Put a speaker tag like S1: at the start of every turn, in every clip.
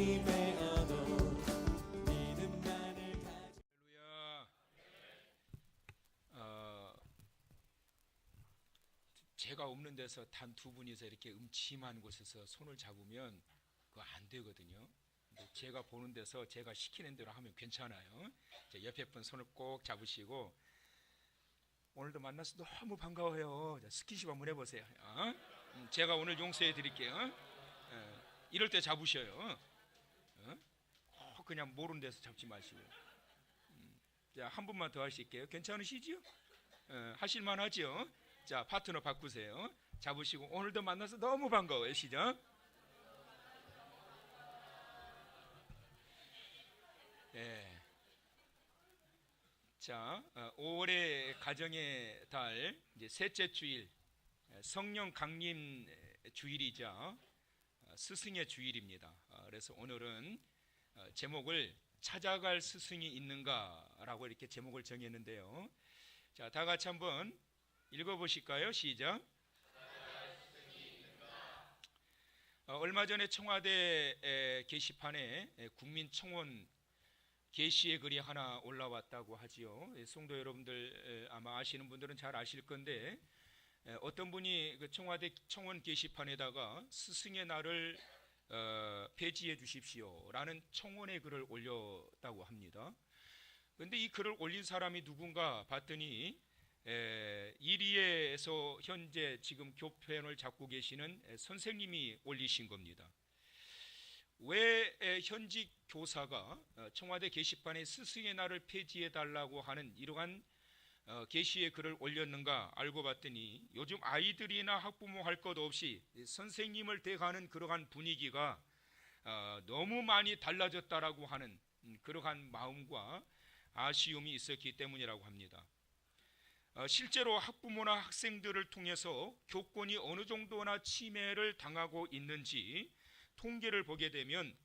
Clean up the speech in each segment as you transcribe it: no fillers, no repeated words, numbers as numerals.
S1: 하나님의 언어 믿음만을 가져.
S2: 할렐루야. 제가 없는 데서 단 두 분이서 이렇게 음침한 곳에서 손을 잡으면 그거 안 되거든요. 근데 제가 보는 데서 제가 시키는 대로 하면 괜찮아요. 옆에 분 손을 꼭 잡으시고, 오늘도 만나서 너무 반가워요. 스킨십 한번 해보세요. 제가 오늘 용서해 드릴게요. 이럴 때 잡으셔요. 꼭 그냥 모르는 데서 잡지 마시고. 자, 한 분만 더 하실게요. 괜찮으시죠? 하실만 하죠? 자, 파트너 바꾸세요. 잡으시고, 오늘도 만나서 너무 반가워요. 시작. 네. 자, 5월의 가정의 달, 이제 셋째 주일, 성령 강림 주일이자 스승의 주일입니다. 그래서 오늘은 제목을 찾아갈 스승이 있는가라고 이렇게 제목을 정했는데요. 자, 다 같이 한번 읽어보실까요? 시작. 얼마 전에 청와대 게시판에 국민청원 게시의 글이 하나 올라왔다고 하지요. 성도 여러분들 아마 아시는 분들은 잘 아실 건데, 어떤 분이 그 청와대 청원 게시판에다가 스승의 날을 폐지해 주십시오 라는 청원의 글을 올렸다고 합니다. 그런데 이 글을 올린 사람이 누군가 봤더니 이리에서 현재 지금 교편을 잡고 계시는 선생님이 올리신 겁니다. 왜 현직 교사가 청와대 게시판에 스승의 날을 폐지해 달라고 하는 이러한 게시의 글을 올렸는가 알고 봤더니, 요즘 아이들이나 학부모 할 것 없이 선생님을 대하는 그러한 분위기가 너무 많이 달라졌다라고 하는 그러한 마음과 아쉬움이 있었기 때문이라고 합니다. 실제로 학부모나 학생들을 통해서 교권이 어느 정도나 침해를 당하고 있는지 통계를 보게 되면,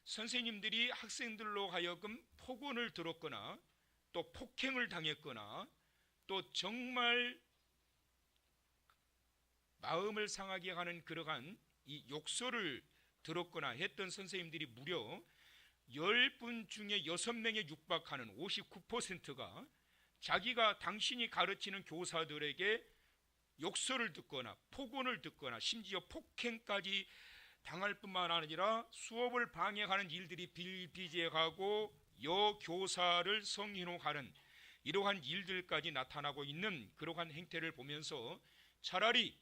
S2: 선생님들이 학생들로 하여금 폭언을 들었거나 또 폭행을 당했거나 또 정말 마음을 상하게 하는 그러한 이 욕설을 들었거나 했던 선생님들이 무려 10분 중에 6명에 육박하는 59%가 자기가 당신이 가르치는 교사들에게 욕설을 듣거나 폭언을 듣거나 심지어 폭행까지 당할 뿐만 아니라 수업을 방해하는 일들이 비일비재하고 여교사를 성희롱하는 이러한 일들까지 나타나고 있는 그러한 행태를 보면서 차라리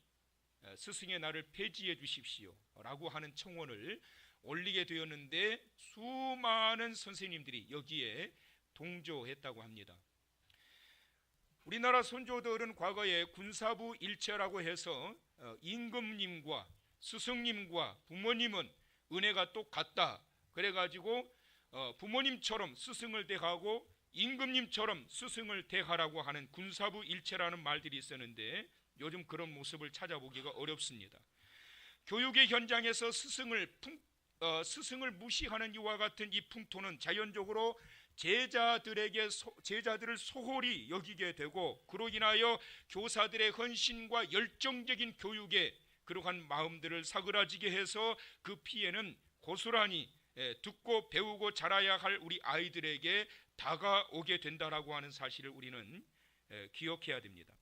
S2: 스승의 날을 폐지해 주십시오 라고 하는 청원을 올리게 되었는데, 수많은 선생님들이 여기에 동조했다고 합니다. 우리나라 선조들은 과거에 군사부 일체라고 해서 임금님과 스승님과 부모님은 은혜가 똑같다, 그래가지고 부모님처럼 스승을 대하고 임금님처럼 스승을 대하라고 하는 군사부 일체라는 말들이 있었는데, 요즘 그런 모습을 찾아보기가 어렵습니다. 교육의 현장에서 스승을 무시하는 이와 같은 이 풍토는 자연적으로 제자들을 소홀히 여기게 되고, 그로 인하여 교사들의 헌신과 열정적인 교육에 그러한 마음들을 사그라지게 해서 그 피해는 고스란히 듣고 배우고 자라야 할 우리 아이들에게 다가오게 된다라고 하는 사실을 우리는 기억해야 됩니다.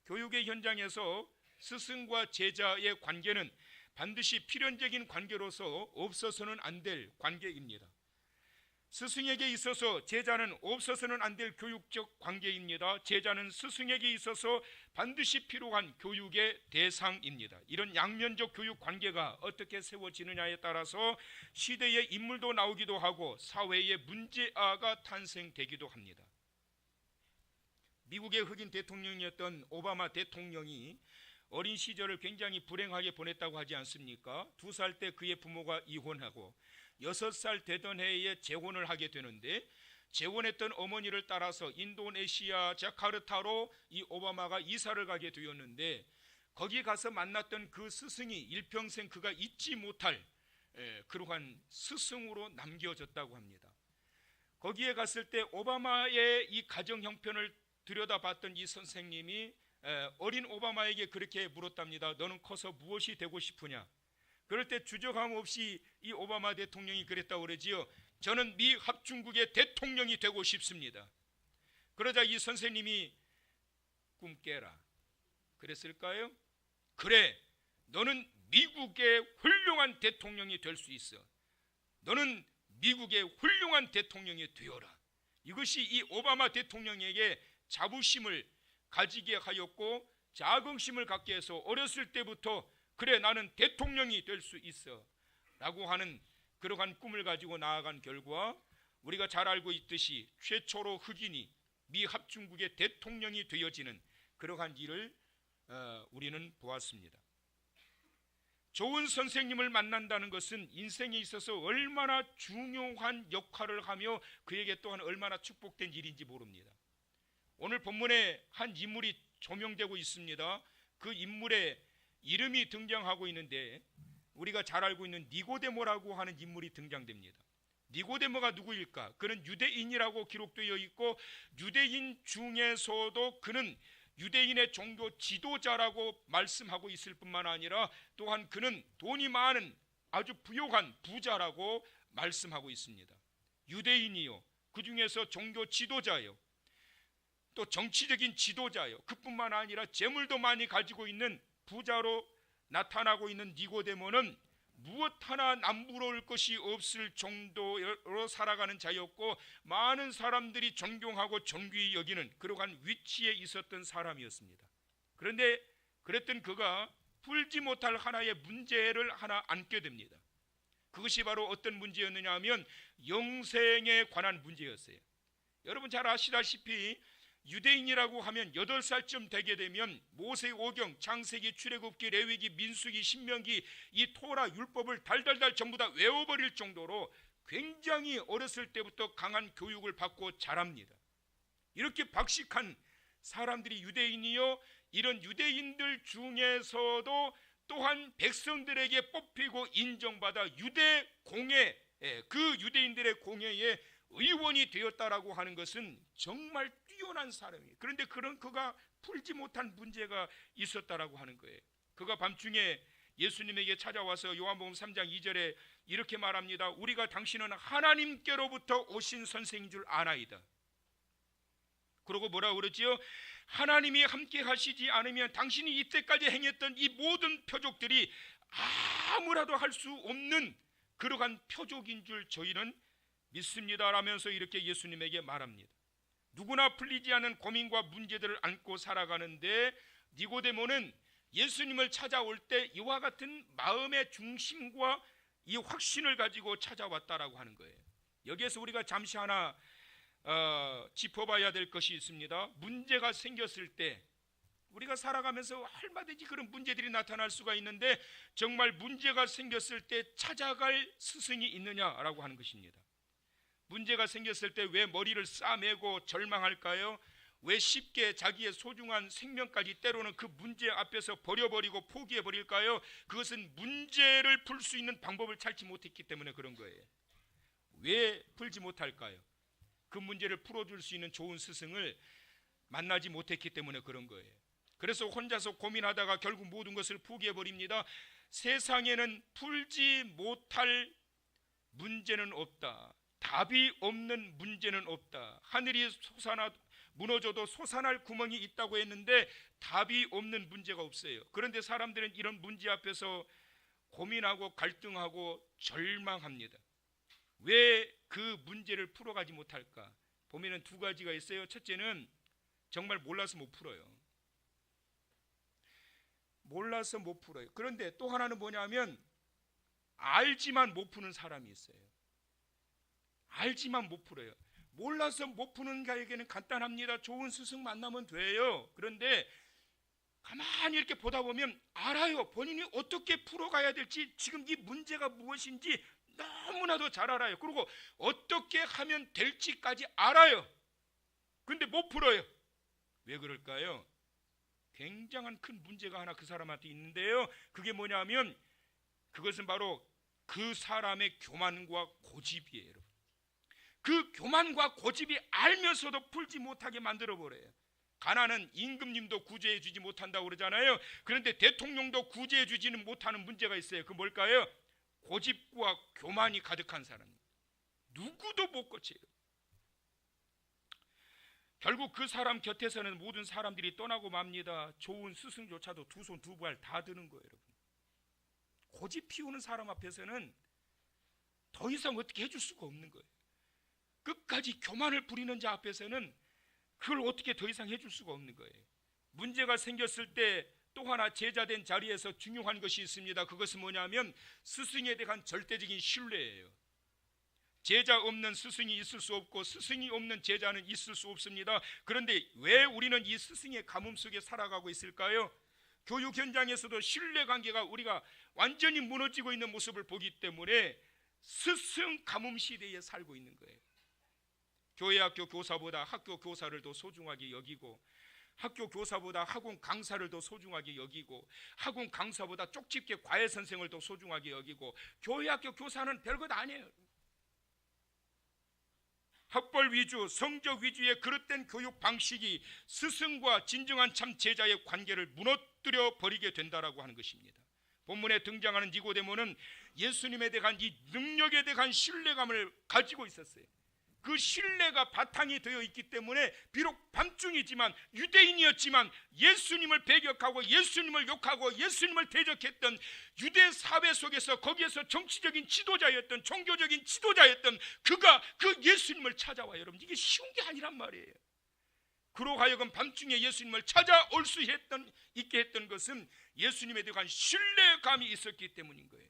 S2: 교육의 현장에서 스승과 제자의 관계는 반드시 필연적인 관계로서 없어서는 안 될 관계입니다. 스승에게 있어서 제자는 없어서는 안 될 교육적 관계입니다. 제자는 스승에게 있어서 반드시 필요한 교육의 대상입니다. 이런 양면적 교육 관계가 어떻게 세워지느냐에 따라서 시대의 인물도 나오기도 하고 사회의 문제아가 탄생되기도 합니다. 미국의 흑인 대통령이었던 오바마 대통령이 어린 시절을 굉장히 불행하게 보냈다고 하지 않습니까? 2살 때 그의 부모가 이혼하고 6살 되던 해에 재혼을 하게 되는데, 재혼했던 어머니를 따라서 인도네시아 자카르타로 이 오바마가 이사를 가게 되었는데, 거기 가서 만났던 그 스승이 일평생 그가 잊지 못할 그러한 스승으로 남겨졌다고 합니다. 거기에 갔을 때 오바마의 이 가정 형편을 들여다봤던 이 선생님이 어린 오바마에게 그렇게 물었답니다. 너는 커서 무엇이 되고 싶으냐? 그럴 때 주저함 없이 이 오바마 대통령이 그랬다고 그러지요. 저는 미 합중국의 대통령이 되고 싶습니다. 그러자 이 선생님이 꿈 깨라 그랬을까요? 그래, 너는 미국의 훌륭한 대통령이 될 수 있어. 너는 미국의 훌륭한 대통령이 되어라. 이것이 이 오바마 대통령에게 자부심을 가지게 하였고 자긍심을 갖게 해서 어렸을 때부터 그래, 나는 대통령이 될 수 있어 라고 하는 그러한 꿈을 가지고 나아간 결과 우리가 잘 알고 있듯이 최초로 흑인이 미 합중국의 대통령이 되어지는 그러한 일을 우리는 보았습니다. 좋은 선생님을 만난다는 것은 인생에 있어서 얼마나 중요한 역할을 하며 그에게 또한 얼마나 축복된 일인지 모릅니다. 오늘 본문에 한 인물이 조명되고 있습니다. 그 인물의 이름이 등장하고 있는데 우리가 잘 알고 있는 니고데모라고 하는 인물이 등장됩니다. 니고데모가 누구일까? 그는 유대인이라고 기록되어 있고 유대인 중에서도 그는 유대인의 종교 지도자라고 말씀하고 있을 뿐만 아니라 또한 그는 돈이 많은 아주 부유한 부자라고 말씀하고 있습니다. 유대인이요, 그 중에서 종교 지도자요, 또 정치적인 지도자요, 그뿐만 아니라 재물도 많이 가지고 있는 부자로 나타나고 있는 니고데모는 무엇 하나 남부러울 것이 없을 정도로 살아가는 자였고 많은 사람들이 존경하고 존귀히 여기는 그러한 위치에 있었던 사람이었습니다. 그런데 그랬던 그가 풀지 못할 하나의 문제를 하나 안게 됩니다. 그것이 바로 어떤 문제였느냐 하면 영생에 관한 문제였어요. 여러분 잘 아시다시피 유대인이라고 하면 8살쯤 되게 되면 모세오경, 창세기, 출애굽기, 레위기, 민수기, 신명기 이 토라 율법을 달달달 전부 다 외워버릴 정도로 굉장히 어렸을 때부터 강한 교육을 받고 자랍니다. 이렇게 박식한 사람들이 유대인이요, 이런 유대인들 중에서도 또한 백성들에게 뽑히고 인정받아 유대 공회, 그 유대인들의 공회에 의원이 되었다라고 하는 것은 정말 뛰어난 사람이에요. 그런데 그가 풀지 못한 문제가 있었다라고 하는 거예요. 그가 밤중에 예수님에게 찾아와서 요한복음 3장 2절에 이렇게 말합니다. 우리가 당신은 하나님께로부터 오신 선생인 줄 아나이다. 그러고 뭐라고 그러지요? 하나님이 함께 하시지 않으면 당신이 이때까지 행했던 이 모든 표적들이 아무라도 할 수 없는 그러한 표적인 줄 저희는 믿습니다 라면서 이렇게 예수님에게 말합니다. 누구나 풀리지 않은 고민과 문제들을 안고 살아가는데 니고데모는 예수님을 찾아올 때 이와 같은 마음의 중심과 이 확신을 가지고 찾아왔다라고 하는 거예요. 여기에서 우리가 잠시 하나 짚어봐야 될 것이 있습니다. 문제가 생겼을 때 우리가 살아가면서 얼마든지 그런 문제들이 나타날 수가 있는데 정말 문제가 생겼을 때 찾아갈 스승이 있느냐라고 하는 것입니다. 문제가 생겼을 때 왜 머리를 싸매고 절망할까요? 왜 쉽게 자기의 소중한 생명까지 때로는 그 문제 앞에서 버려버리고 포기해버릴까요? 그것은 문제를 풀 수 있는 방법을 찾지 못했기 때문에 그런 거예요. 왜 풀지 못할까요? 그 문제를 풀어줄 수 있는 좋은 스승을 만나지 못했기 때문에 그런 거예요. 그래서 혼자서 고민하다가 결국 모든 것을 포기해버립니다. 세상에는 풀지 못할 문제는 없다. 답이 없는 문제는 없다. 하늘이 무너져도 솟아날 구멍이 있다고 했는데 답이 없는 문제가 없어요. 그런데 사람들은 이런 문제 앞에서 고민하고 갈등하고 절망합니다. 왜 그 문제를 풀어가지 못할까? 보면은 두 가지가 있어요. 첫째는 정말 몰라서 못 풀어요. 몰라서 못 풀어요. 그런데 또 하나는 뭐냐면 알지만 못 푸는 사람이 있어요. 알지만 못 풀어요. 몰라서 못 푸는 자에게는 간단합니다. 좋은 스승 만나면 돼요. 그런데 가만히 이렇게 보다 보면 알아요. 본인이 어떻게 풀어가야 될지, 지금 이 문제가 무엇인지 너무나도 잘 알아요. 그리고 어떻게 하면 될지까지 알아요. 그런데 못 풀어요. 왜 그럴까요? 굉장한 큰 문제가 하나 그 사람한테 있는데요. 그게 뭐냐면 그것은 바로 그 사람의 교만과 고집이에요. 그 교만과 고집이 알면서도 풀지 못하게 만들어버려요. 가난은 임금님도 구제해 주지 못한다고 그러잖아요. 그런데 대통령도 구제해 주지는 못하는 문제가 있어요. 그 뭘까요? 고집과 교만이 가득한 사람. 누구도 못 고쳐요. 결국 그 사람 곁에서는 모든 사람들이 떠나고 맙니다. 좋은 스승조차도 두 손 두 발 다 드는 거예요, 여러분. 고집 피우는 사람 앞에서는 더 이상 어떻게 해줄 수가 없는 거예요. 끝까지 교만을 부리는 자 앞에서는 그걸 어떻게 더 이상 해줄 수가 없는 거예요. 문제가 생겼을 때 또 하나 제자된 자리에서 중요한 것이 있습니다. 그것은 뭐냐면 스승에 대한 절대적인 신뢰예요. 제자 없는 스승이 있을 수 없고 스승이 없는 제자는 있을 수 없습니다. 그런데 왜 우리는 이 스승의 가뭄 속에 살아가고 있을까요? 교육 현장에서도 신뢰관계가 우리가 완전히 무너지고 있는 모습을 보기 때문에 스승 가뭄 시대에 살고 있는 거예요. 교회 학교 교사보다 학교 교사를 더 소중하게 여기고, 학교 교사보다 학원 강사를 더 소중하게 여기고, 학원 강사보다 쪽집게 과외 선생을 더 소중하게 여기고, 교회 학교 교사는 별것 아니에요. 학벌 위주, 성적 위주의 그릇된 교육 방식이 스승과 진정한 참 제자의 관계를 무너뜨려 버리게 된다라고 하는 것입니다. 본문에 등장하는 니고데모는 예수님에 대한 이 능력에 대한 신뢰감을 가지고 있었어요. 그 신뢰가 바탕이 되어 있기 때문에 비록 밤중이지만 유대인이었지만 예수님을 배격하고 예수님을 욕하고 예수님을 대적했던 유대 사회 속에서 거기에서 정치적인 지도자였던 종교적인 지도자였던 그가 그 예수님을 찾아와요. 여러분, 이게 쉬운 게 아니란 말이에요. 그로 하여금 밤중에 예수님을 찾아올 수 있게 했던 것은 예수님에 대한 신뢰감이 있었기 때문인 거예요.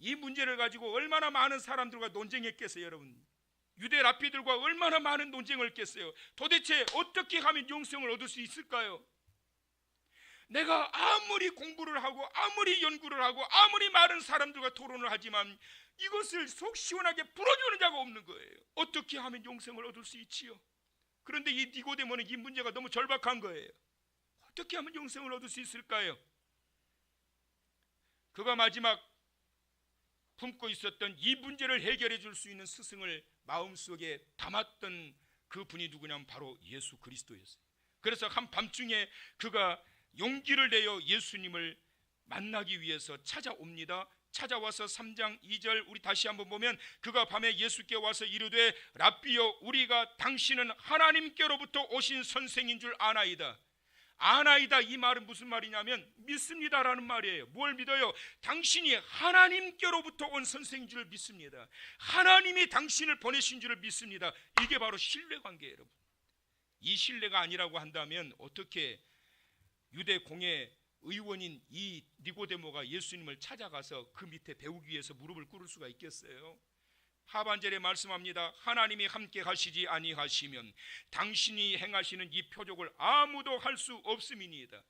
S2: 이 문제를 가지고 얼마나 많은 사람들과 논쟁했겠어요, 여러분. 유대 랍비들과 얼마나 많은 논쟁을 했겠어요. 도대체 어떻게 하면 영생을 얻을 수 있을까요? 내가 아무리 공부를 하고 아무리 연구를 하고 아무리 많은 사람들과 토론을 하지만 이것을 속 시원하게 풀어주는 자가 없는 거예요. 어떻게 하면 영생을 얻을 수 있지요? 그런데 이 니고데모는 이 문제가 너무 절박한 거예요. 어떻게 하면 영생을 얻을 수 있을까요? 그가 마지막 품고 있었던 이 문제를 해결해 줄 수 있는 스승을 마음속에 담았던 그 분이 누구냐면 바로 예수 그리스도였어요. 그래서 한밤중에 그가 용기를 내어 예수님을 만나기 위해서 찾아옵니다. 찾아와서 3장 2절 우리 다시 한번 보면, 그가 밤에 예수께 와서 이르되 랍비여, 우리가 당신은 하나님께로부터 오신 선생인 줄 아나이다. 아나이다, 이 말은 무슨 말이냐면 믿습니다라는 말이에요. 뭘 믿어요? 당신이 하나님께로부터 온 선생인 줄 믿습니다. 하나님이 당신을 보내신 줄 믿습니다. 이게 바로 신뢰관계예요, 여러분. 이 신뢰가 아니라고 한다면 어떻게 유대 공회 의원인 이 니고데모가 예수님을 찾아가서 그 밑에 배우기 위해서 무릎을 꿇을 수가 있겠어요? 하반절에 말씀합니다. 하나님이 함께 하시지 아니하시면 당신이 행하시는 이 표적을 아무도 할 수 없음이니이다.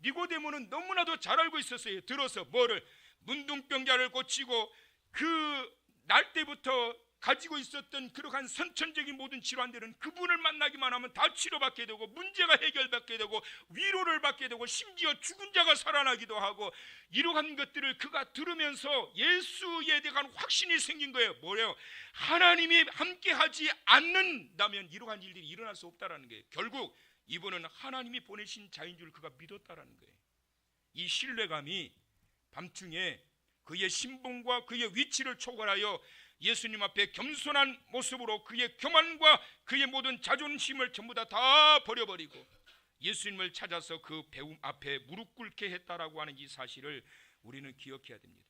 S2: 니고데모는 너무나도 잘 알고 있었어요. 들어서 뭐를? 문둥병자를 고치고 그 날 때부터 가지고 있었던 그러한 선천적인 모든 질환들은 그분을 만나기만 하면 다 치료받게 되고 문제가 해결받게 되고 위로를 받게 되고 심지어 죽은 자가 살아나기도 하고, 이러한 것들을 그가 들으면서 예수에 대한 확신이 생긴 거예요. 뭐예요? 하나님이 함께하지 않는다면 이러한 일들이 일어날 수 없다라는 거예요. 결국 이분은 하나님이 보내신 자인 줄 그가 믿었다라는 거예요. 이 신뢰감이 밤중에 그의 신분과 그의 위치를 초월하여 예수님 앞에 겸손한 모습으로 그의 교만과 그의 모든 자존심을 전부 다 버려버리고 예수님을 찾아서 그 배움 앞에 무릎 꿇게 했다라고 하는 이 사실을 우리는 기억해야 됩니다.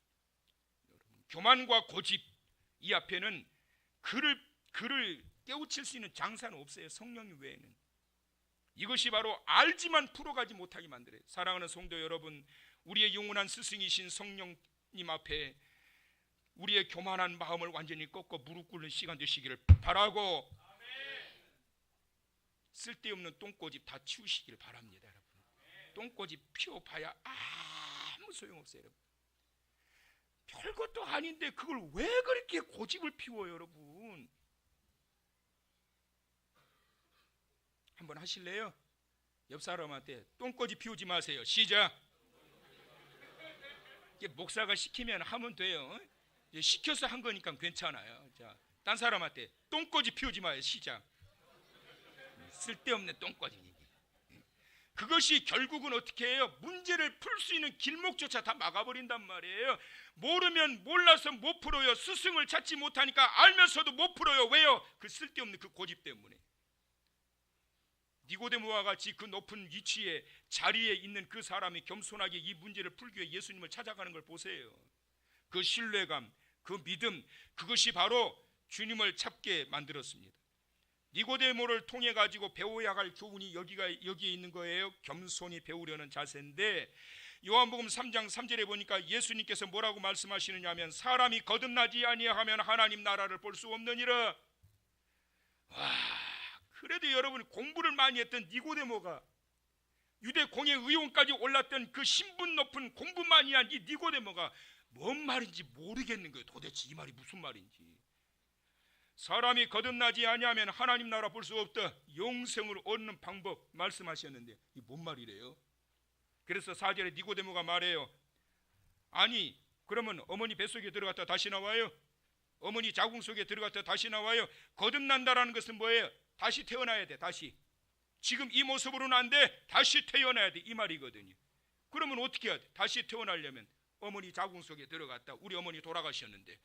S2: 여러분, 교만과 고집, 이 앞에는 그를 깨우칠 수 있는 장사는 없어요. 성령 외에는. 이것이 바로 알지만 풀어가지 못하게 만들어요. 사랑하는 성도 여러분, 우리의 영원한 스승이신 성령님 앞에 우리의 교만한 마음을 완전히 꺾고 무릎 꿇는 시간 되시기를 바라고, 쓸데없는 똥꼬집 다 치우시기를 바랍니다. 여러분, 똥꼬집 피워봐야 아무 소용없어요. 여러분, 별것도 아닌데 그걸 왜 그렇게 고집을 피워요? 여러분, 한번 하실래요? 옆 사람한테 똥꼬집 피우지 마세요. 시작. 목사가 시키면 하면 돼요. 시켜서 한 거니까 괜찮아요. 자, 딴 사람한테 똥꼬집 피우지 마요. 시작. 쓸데없는 똥꼬진 얘기. 그것이 결국은 어떻게 해요? 문제를 풀 수 있는 길목조차 다 막아버린단 말이에요. 모르면 몰라서 못 풀어요. 스승을 찾지 못하니까 알면서도 못 풀어요. 왜요? 그 쓸데없는 그 고집 때문에. 니고데모와 같이 그 높은 위치에 자리에 있는 그 사람이 겸손하게 이 문제를 풀기 위해 예수님을 찾아가는 걸 보세요. 그 신뢰감, 그 믿음, 그것이 바로 주님을 찾게 만들었습니다. 니고데모를 통해 가지고 배워야 할 교훈이 여기에 있는 거예요. 겸손히 배우려는 자세인데, 요한복음 3장 3절에 보니까 예수님께서 뭐라고 말씀하시느냐 하면, 사람이 거듭나지 아니하면 하나님 나라를 볼 수 없느니라. 와, 그래도 여러분, 공부를 많이 했던 니고데모가, 유대 공회 의원까지 올랐던 그 신분 높은 공부 많이 한 이 니고데모가 뭔 말인지 모르겠는 거예요. 도대체 이 말이 무슨 말인지. 사람이 거듭나지 아니하면 하나님 나라 볼 수 없다. 영생을 얻는 방법 말씀하셨는데 이 뭔 말이래요? 그래서 4절에 니고데모가 말해요. 아니, 그러면 어머니 뱃속에 들어갔다 다시 나와요? 어머니 자궁 속에 들어갔다 다시 나와요? 거듭난다라는 것은 뭐예요? 다시 태어나야 돼. 다시. 지금 이 모습으로는 안 돼. 다시 태어나야 돼. 이 말이거든요. 그러면 어떻게 해야 돼? 다시 태어나려면 어머니 자궁 속에 들어갔다. 우리 어머니 돌아가셨는데,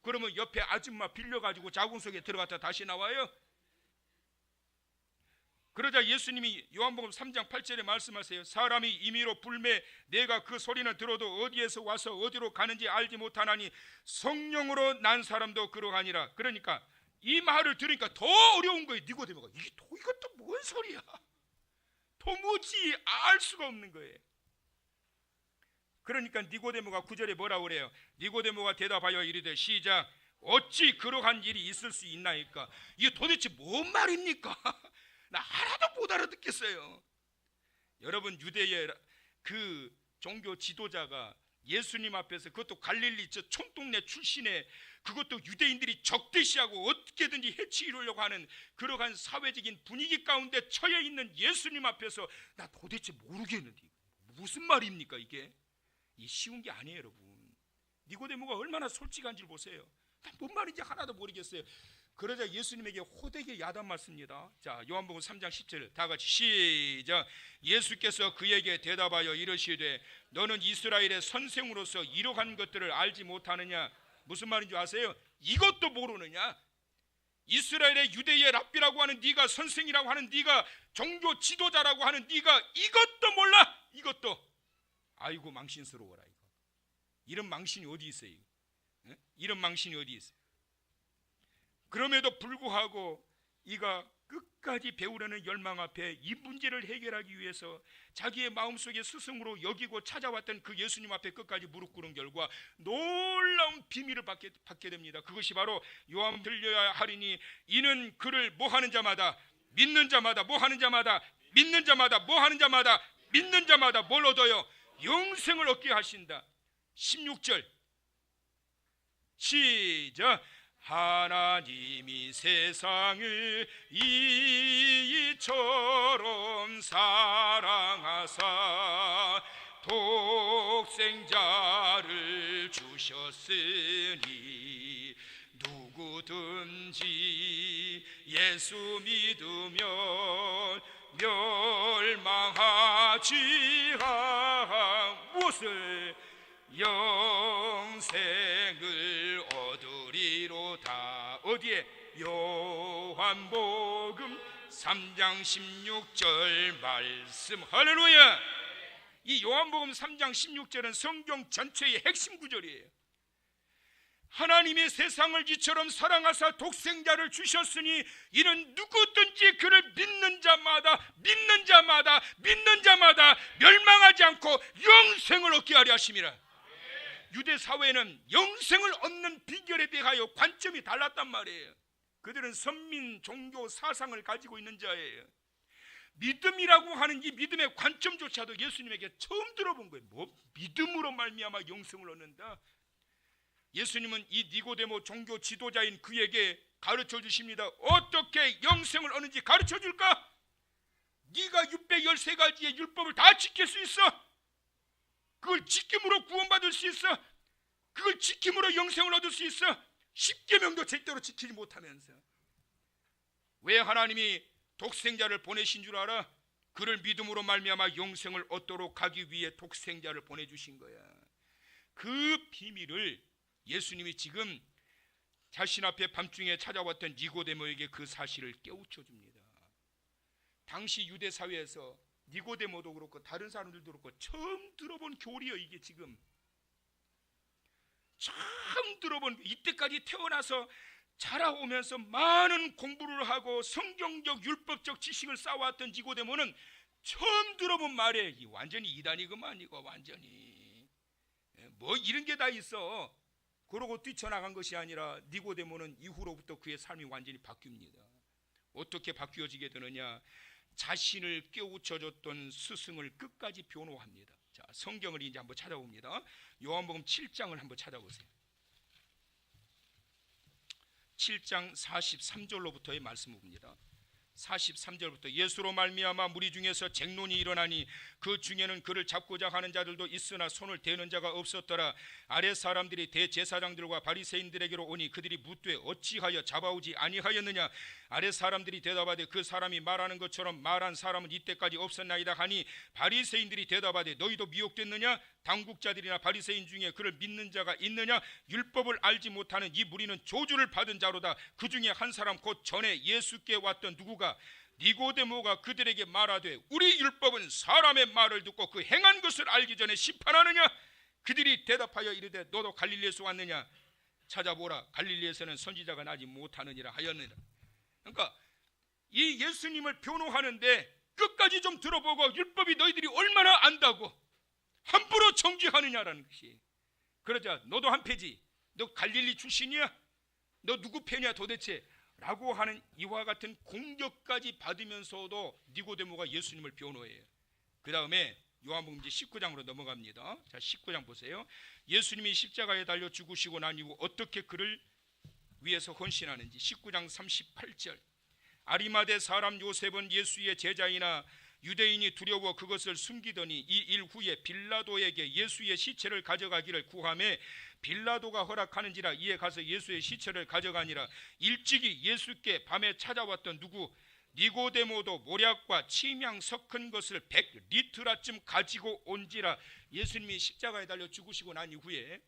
S2: 그러면 옆에 아줌마 빌려가지고 자궁 속에 들어갔다 다시 나와요? 그러자 예수님이 요한복음 3장 8절에 말씀하세요. 사람이 임의로 불매 내가 그 소리는 들어도 어디에서 와서 어디로 가는지 알지 못하나니 성령으로 난 사람도 그러하니라. 그러니까 이 말을 들으니까 더 어려운 거예요. 니고데모가 이것도 뭔 소리야? 도무지 알 수가 없는 거예요. 그러니까 니고데모가 9절에 뭐라고 그래요? 니고데모가 대답하여 이르되 시작, 어찌 그러한 일이 있을 수 있나이까? 이게 도대체 뭔 말입니까? 나 하나도 못 알아듣겠어요. 여러분, 유대의 그 종교 지도자가 예수님 앞에서, 그것도 갈릴리 저 촌동네 출신의, 그것도 유대인들이 적대시하고 어떻게든지 해치려고 하는 그러한 사회적인 분위기 가운데 처해 있는 예수님 앞에서 나 도대체 모르겠는데 무슨 말입니까 이게? 이 쉬운 게 아니에요, 여러분. 니고데모가 얼마나 솔직한 줄 보세요. 뭔 말인지 하나도 모르겠어요. 그러자 예수님에게 호되게 야단 맞습니다. 자, 요한복음 3장 10절 다 같이 시작. 예수께서 그에게 대답하여 이르시되 너는 이스라엘의 선생으로서 이러한 것들을 알지 못하느냐? 무슨 말인지 아세요? 이것도 모르느냐? 이스라엘의 유대의 랍비라고 하는 네가, 선생이라고 하는 네가, 종교 지도자라고 하는 네가 이것도 몰라? 이것도. 아이고 망신스러워라. 이거 이런 망신이 어디 있어요? 네? 이런 망신이 어디 있어요? 그럼에도 불구하고 이가 끝까지 배우려는 열망 앞에 이 문제를 해결하기 위해서 자기의 마음속에 스승으로 여기고 찾아왔던 그 예수님 앞에 끝까지 무릎 꿇은 결과 놀라운 비밀을 받게 됩니다. 그것이 바로 요한 들려야 하리니 이는 그를 뭐하는 자마다, 믿는 자마다, 뭐하는 자마다, 믿는 자마다, 뭐하는 자마다, 믿는 자마다 뭘 얻어요? 영생을 얻게 하신다. 16절 시작. 하나님이 세상을 이처럼 사랑하사 독생자를 주셨으니 누구든지 예수 믿으면 멸망하지 않 무엇을? 영생을 얻으리로다. 어디에? 요한복음 3장 16절 말씀. 할렐루야. 이 요한복음 3장 16절은 성경 전체의 핵심 구절이에요. 하나님이 세상을 이처럼 사랑하사 독생자를 주셨으니 이는 누구든지 그를 믿는 자마다 멸망하지 않고 영생을 얻게 하려 하심이라. 유대 사회는 영생을 얻는 비결에 대하여 관점이 달랐단 말이에요. 그들은 선민 종교 사상을 가지고 있는 자예요. 믿음이라고 하는 이 믿음의 관점조차도 예수님에게 처음 들어본 거예요. 뭐 믿음으로 말미암아 영생을 얻는다? 예수님은 이 니고데모 종교 지도자인 그에게 가르쳐 주십니다. 어떻게 영생을 얻는지 가르쳐 줄까? 네가 613가지의 율법을 다 지킬 수 있어? 그걸 지킴으로 구원받을 수 있어? 그걸 지킴으로 영생을 얻을 수 있어? 10계명도 제대로 지키지 못하면서. 왜 하나님이 독생자를 보내신 줄 알아? 그를 믿음으로 말미암아 영생을 얻도록 가기 위해 독생자를 보내주신 거야. 그 비밀을 예수님이 지금 자신 앞에 밤중에 찾아왔던 니고데모에게 그 사실을 깨우쳐 줍니다. 당시 유대 사회에서 니고데모도 그렇고 다른 사람들도 그렇고 처음 들어본 교리요. 이게 지금 처음 들어본, 이때까지 태어나서 자라오면서 많은 공부를 하고 성경적 율법적 지식을 쌓아왔던 니고데모는 처음 들어본 말에 이 완전히 이단이구만. 이거 완전히 뭐 이런 게 다 있어. 그러고 뛰쳐나간 것이 아니라 니고데모는 이후로부터 그의 삶이 완전히 바뀝니다. 어떻게 바뀌어지게 되느냐? 자신을 깨우쳐줬던 스승을 끝까지 변호합니다. 자, 성경을 이제 한번 찾아봅니다. 요한복음 7장을 한번 찾아보세요. 7장 43절로부터의 말씀을 봅니다. 43절부터 예수로 말미암아 무리 중에서 쟁론이 일어나니 그 중에는 그를 잡고자 하는 자들도 있으나 손을 대는 자가 없었더라. 아랫 사람들이 대제사장들과 바리새인들에게로 오니 그들이 묻되 어찌하여 잡아오지 아니하였느냐? 아랫 사람들이 대답하되 그 사람이 말하는 것처럼 말한 사람은 이때까지 없었나이다 하니 바리새인들이 대답하되 너희도 미혹됐느냐? 당국자들이나 바리새인 중에 그를 믿는 자가 있느냐? 율법을 알지 못하는 이 무리는 조주를 받은 자로다. 그 중에 한 사람 곧 전에 예수께 왔던 누구가 니고데모가 그들에게 말하되 우리 율법은 사람의 말을 듣고 그 행한 것을 알기 전에 심판하느냐? 그들이 대답하여 이르되 너도 갈릴리에서 왔느냐? 찾아보라, 갈릴리에서는 선지자가 나지 못하느니라 하였느니라. 그러니까 이 예수님을 변호하는데 끝까지 좀 들어보고 율법이 너희들이 얼마나 안다고 함부로 정죄하느냐라는 것이. 그러자 너도 한 패지, 너 갈릴리 출신이야? 너 누구 패냐 도대체? 라고 하는 이와 같은 공격까지 받으면서도 니고데모가 예수님을 변호해요. 그 다음에 요한복음 19장으로 넘어갑니다. 자, 19장 보세요. 예수님이 십자가에 달려 죽으시고 난 이후 어떻게 그를 위해서 헌신하는지. 19장 38절. 아리마대 사람 요셉은 예수의 제자이나 유대인이 두려워 그것을 숨기더니 이 일 후에 빌라도에게 예수의 시체를 가져가기를 구하매 빌라도가 허락하는지라 이에 가서 예수의 시체를 가져가니라. 일찍이 예수께 밤에 찾아왔던 누구 니고데모도 모략과 침향 섞은 것을 100리트라쯤 가지고 온지라. 예수님이 십자가에 달려 죽으시고 난 이후에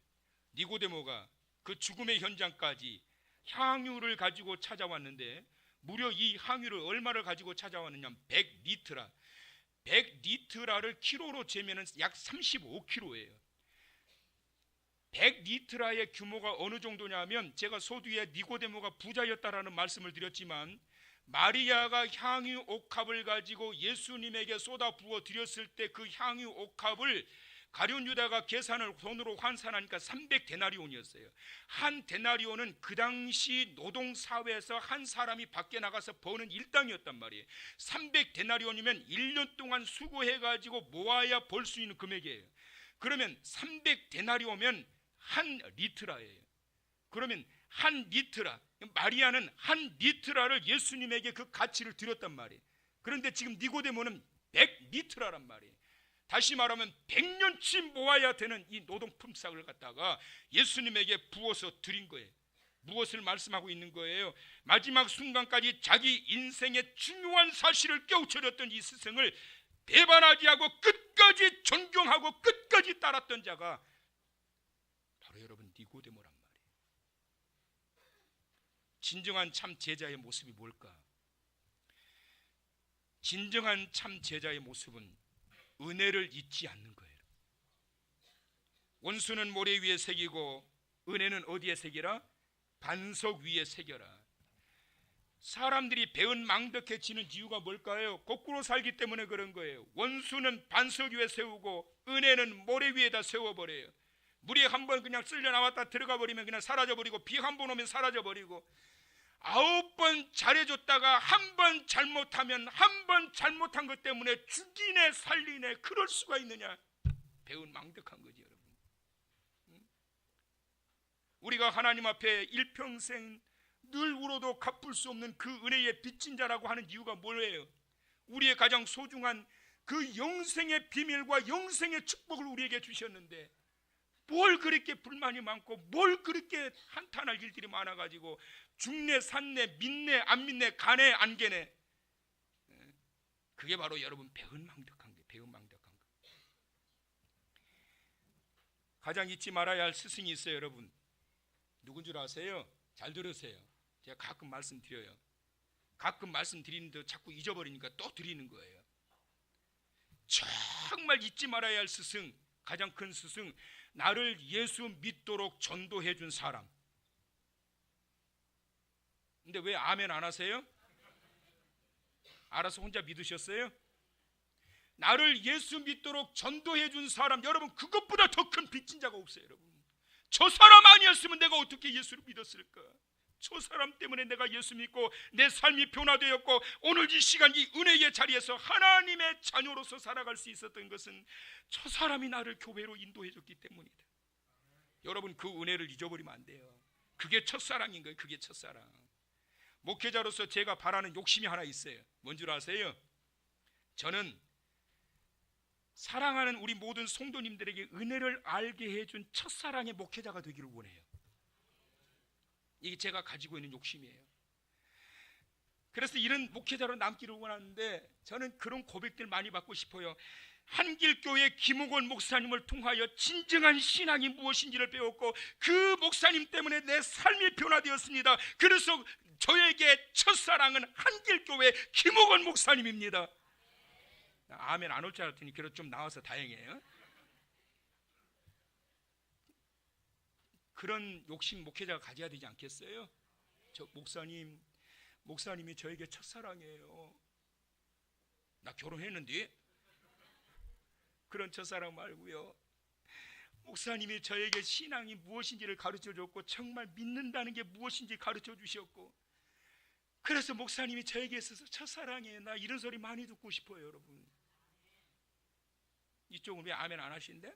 S2: 니고데모가 그 죽음의 현장까지 향유를 가지고 찾아왔는데 무려 이 향유를 얼마를 가지고 찾아왔느냐? 100리트라. 100리트라를 키로로 재면 약 35kg예요. 100리트라의 규모가 어느 정도냐면 제가 소두에 니고데모가 부자였다라는 말씀을 드렸지만 마리아가 향유 옥합을 가지고 예수님에게 쏟아 부어 드렸을 때 그 향유 옥합을 가룟 유다가 계산을 돈으로 환산하니까 300데나리온이었어요. 한 데나리온은 그 당시 노동사회에서 한 사람이 밖에 나가서 버는 일당이었단 말이에요. 300데나리온이면 1년 동안 수고해가지고 모아야 벌 수 있는 금액이에요. 그러면 300데나리온이면 한 리트라예요. 그러면 한 리트라, 마리아는 한 리트라를 예수님에게 그 가치를 드렸단 말이에요. 그런데 지금 니고데모는 100리트라란 말이에요. 다시 말하면 100년치 모아야 되는 이 노동 품삯을 갖다가 예수님에게 부어서 드린 거예요. 무엇을 말씀하고 있는 거예요? 마지막 순간까지 자기 인생의 중요한 사실을 깨우쳐줬던 이 스승을 배반하지 않고 끝까지 존경하고 끝까지 따랐던 자가 바로 여러분 니고데모란 말이에요. 진정한 참 제자의 모습이 뭘까? 진정한 참 제자의 모습은 은혜를 잊지 않는 거예요. 원수는 모래 위에 새기고 은혜는 어디에 새기라? 반석 위에 새겨라. 사람들이 배은망덕해지는 이유가 뭘까요? 거꾸로 살기 때문에 그런 거예요. 원수는 반석 위에 세우고 은혜는 모래 위에다 세워버려요. 물이 한번 그냥 쓸려 나왔다 들어가 버리면 그냥 사라져버리고 비 한 번 오면 사라져버리고 9번 잘해줬다가 한 번 잘못하면 한 번 잘못한 것 때문에 죽이네 살리네. 그럴 수가 있느냐? 배은망덕한 거지 여러분. 우리가 하나님 앞에 일평생 늘 울어도 갚을 수 없는 그 은혜의 빚진 자라고 하는 이유가 뭐예요? 우리의 가장 소중한 그 영생의 비밀과 영생의 축복을 우리에게 주셨는데 뭘 그렇게 불만이 많고 뭘 그렇게 한탄할 일들이 많아가지고 죽네 산네 믿네 안 믿네 가네 안 개네. 그게 바로 여러분 배은망덕한 거예요. 배은망덕한 거. 가장 잊지 말아야 할 스승이 있어요. 여러분 누군 줄 아세요? 잘 들으세요. 제가 가끔 말씀드려요. 가끔 말씀드리는데 자꾸 잊어버리니까 또 드리는 거예요. 정말 잊지 말아야 할 스승, 가장 큰 스승, 나를 예수 믿도록 전도해 준 사람. 근데 왜 아멘 안 하세요? 알아서 혼자 믿으셨어요? 나를 예수 믿도록 전도해 준 사람, 여러분 그것보다 더 큰 빚진 자가 없어요. 여러분 저 사람 아니었으면 내가 어떻게 예수를 믿었을까? 저 사람 때문에 내가 예수 믿고 내 삶이 변화되었고 오늘 이 시간 이 은혜의 자리에서 하나님의 자녀로서 살아갈 수 있었던 것은 저 사람이 나를 교회로 인도해 줬기 때문이다. 여러분 그 은혜를 잊어버리면 안 돼요. 그게 첫사랑인 거예요. 그게 첫사랑. 목회자로서 제가 바라는 욕심이 하나 있어요. 뭔 줄 아세요? 저는 사랑하는 우리 모든 성도님들에게 은혜를 알게 해준 첫사랑의 목회자가 되기를 원해요. 이게 제가 가지고 있는 욕심이에요. 그래서 이런 목회자로 남기를 원하는데 저는 그런 고백들 많이 받고 싶어요. 한길교회 김옥원 목사님을 통하여 진정한 신앙이 무엇인지를 배웠고 그 목사님 때문에 내 삶이 변화되었습니다. 그래서 저에게 첫사랑은 한길교회 김옥원 목사님입니다. 아멘 안 올 줄 알았더니 그래도 좀 나와서 다행이에요. 그런 욕심 목회자가 가져야 되지 않겠어요? 저 목사님이 저에게 첫사랑이에요. 나 결혼했는데 그런 첫사랑 말고요. 목사님이 저에게 신앙이 무엇인지를 가르쳐 줬고 정말 믿는다는 게 무엇인지 가르쳐 주셨고 그래서 목사님이 저에게 있어서 첫사랑이에요. 나 이런 소리 많이 듣고 싶어요. 여러분 이쪽은 왜 아멘 안 하신대?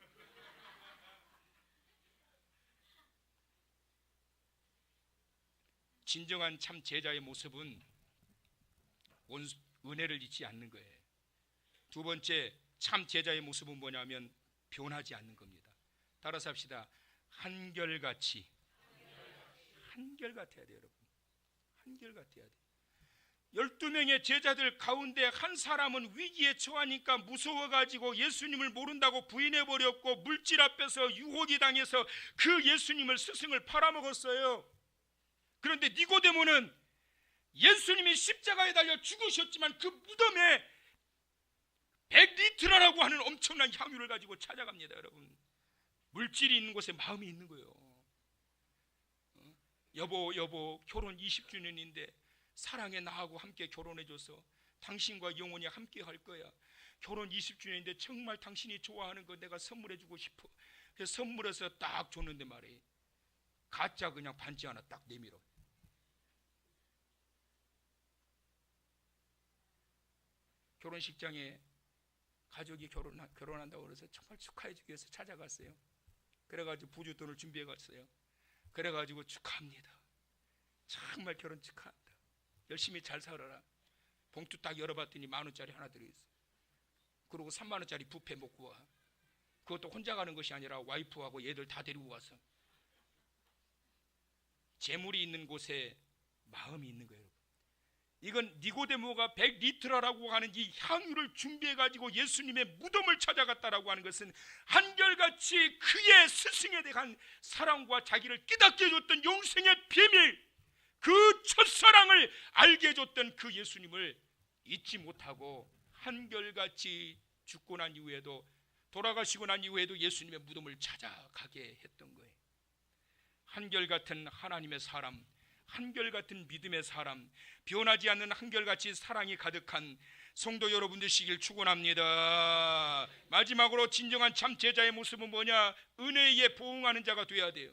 S2: 진정한 참 제자의 모습은 은혜를 잊지 않는 거예요. 두 번째 참 제자의 모습은 뭐냐면 변하지 않는 겁니다. 따라서 합시다. 한결같이 한결같아야 돼요. 여러분 한결같아야 돼요. 12명의 제자들 가운데 한 사람은 위기에 처하니까 무서워가지고 예수님을 모른다고 부인해버렸고 물질 앞에서 유혹이 당해서 그 예수님을 스승을 팔아먹었어요. 그런데 니고데모는 예수님이 십자가에 달려 죽으셨지만 그 무덤에 100리트라라고 하는 엄청난 향유를 가지고 찾아갑니다. 여러분 물질이 있는 곳에 마음이 있는 거예요. 여보 결혼 20주년인데 사랑해 나하고 함께 결혼해줘서 당신과 영원히 함께 할 거야. 결혼 20주년인데 정말 당신이 좋아하는 거 내가 선물해주고 싶어. 그래서 선물해서 딱 줬는데 말이에요. 가짜 그냥 반지 하나 딱 내밀어. 결혼식장에 가족이 결혼한다고 그래서 정말 축하해주기 위해서 찾아갔어요. 그래가지고 부주돈을 준비해 갔어요. 그래가지고 축하합니다. 정말 결혼 축하한다. 열심히 잘 살아라. 봉투 딱 열어봤더니 10,000원짜리 하나 들어있어. 그리고 30,000원짜리 뷔페 먹고 와. 그것도 혼자 가는 것이 아니라 와이프하고 얘들 다 데리고 와서. 재물이 있는 곳에 마음이 있는 거예요. 이건 니고데모가 100리트라라고 하는 이 향유를 준비해가지고 예수님의 무덤을 찾아갔다라고 하는 것은 한결같이 그의 스승에 대한 사랑과 자기를 깨닫게 해줬던 영생의 비밀, 그 첫사랑을 알게 해줬던 그 예수님을 잊지 못하고 한결같이 죽고 난 이후에도 돌아가시고 난 이후에도 예수님의 무덤을 찾아가게 했던 거예요. 한결같은 하나님의 사람, 한결같은 믿음의 사람, 변하지 않는 한결같이 사랑이 가득한 성도 여러분 되시길 축원합니다. 마지막으로 진정한 참 제자의 모습은 뭐냐? 은혜에 보응하는 자가 돼야 돼요.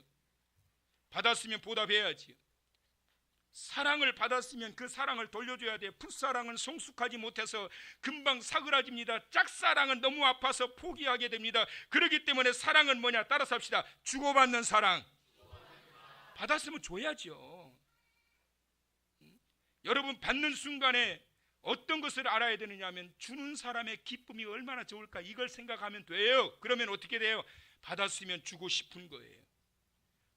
S2: 받았으면 보답해야지. 사랑을 받았으면 그 사랑을 돌려줘야 돼요. 풋사랑은 성숙하지 못해서 금방 사그라집니다. 짝사랑은 너무 아파서 포기하게 됩니다. 그렇기 때문에 사랑은 뭐냐? 따라서 합시다. 주고받는 사랑. 받았으면 줘야죠. 여러분 받는 순간에 어떤 것을 알아야 되느냐 하면 주는 사람의 기쁨이 얼마나 좋을까 이걸 생각하면 돼요. 그러면 어떻게 돼요? 받았으면 주고 싶은 거예요.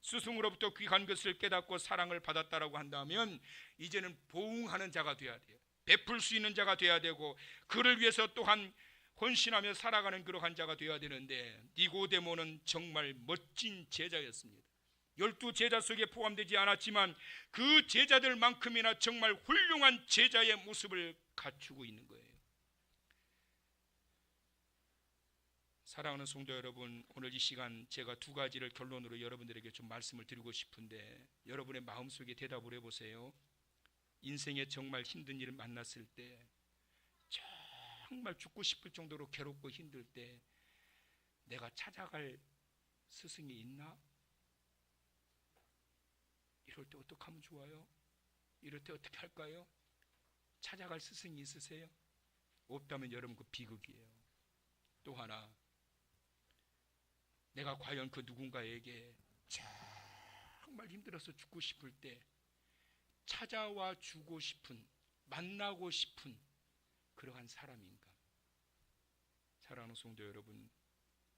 S2: 스승으로부터 귀한 것을 깨닫고 사랑을 받았다라고 한다면 이제는 보응하는 자가 돼야 돼요. 베풀 수 있는 자가 되어야 되고 그를 위해서 또한 헌신하며 살아가는 그러한 자가 되어야 되는데 니고데모는 정말 멋진 제자였습니다. 12제자 속에 포함되지 않았지만 그 제자들만큼이나 정말 훌륭한 제자의 모습을 갖추고 있는 거예요. 사랑하는 성도 여러분, 오늘 이 시간 제가 두 가지를 결론으로 여러분들에게 좀 말씀을 드리고 싶은데 여러분의 마음속에 대답을 해보세요. 인생에 정말 힘든 일을 만났을 때, 정말 죽고 싶을 정도로 괴롭고 힘들 때 내가 찾아갈 스승이 있나? 이럴 때 어떻게 하면 좋아요? 이럴 때 어떻게 할까요? 찾아갈 스승이 있으세요? 없다면 여러분 그 비극이에요. 또 하나, 내가 과연 그 누군가에게 정말 힘들어서 죽고 싶을 때 찾아와 주고 싶은, 만나고 싶은 그러한 사람인가? 사랑하는 성도 여러분,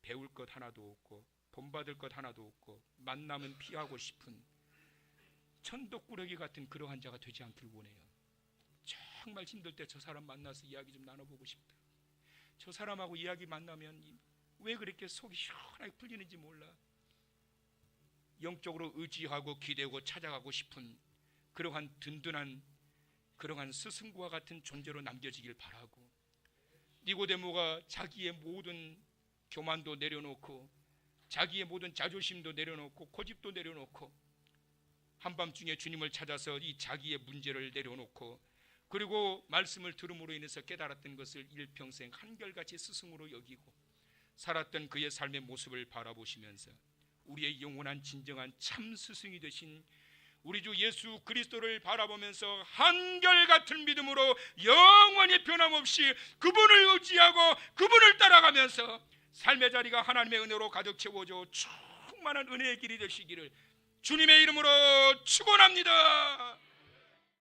S2: 배울 것 하나도 없고 본받을 것 하나도 없고 만나면 피하고 싶은 천덕꾸러기 같은 그러한 자가 되지 않길 원해요. 정말 힘들 때 저 사람 만나서 이야기 좀 나눠보고 싶다. 저 사람하고 이야기 만나면 왜 그렇게 속이 시원하게 풀리는지 몰라. 영적으로 의지하고 기대고 찾아가고 싶은 그러한 든든한 그러한 스승과 같은 존재로 남겨지길 바라고, 니고데모가 자기의 모든 교만도 내려놓고 자기의 모든 자존심도 내려놓고 고집도 내려놓고 한밤중에 주님을 찾아서 이 자기의 문제를 내려놓고 그리고 말씀을 들음으로 인해서 깨달았던 것을 일평생 한결같이 스승으로 여기고 살았던 그의 삶의 모습을 바라보시면서 우리의 영원한 진정한 참 스승이 되신 우리 주 예수 그리스도를 바라보면서 한결같은 믿음으로 영원히 변함없이 그분을 의지하고 그분을 따라가면서 삶의 자리가 하나님의 은혜로 가득 채워져 충만한 은혜의 길이 되시기를 주님의 이름으로 축원합니다.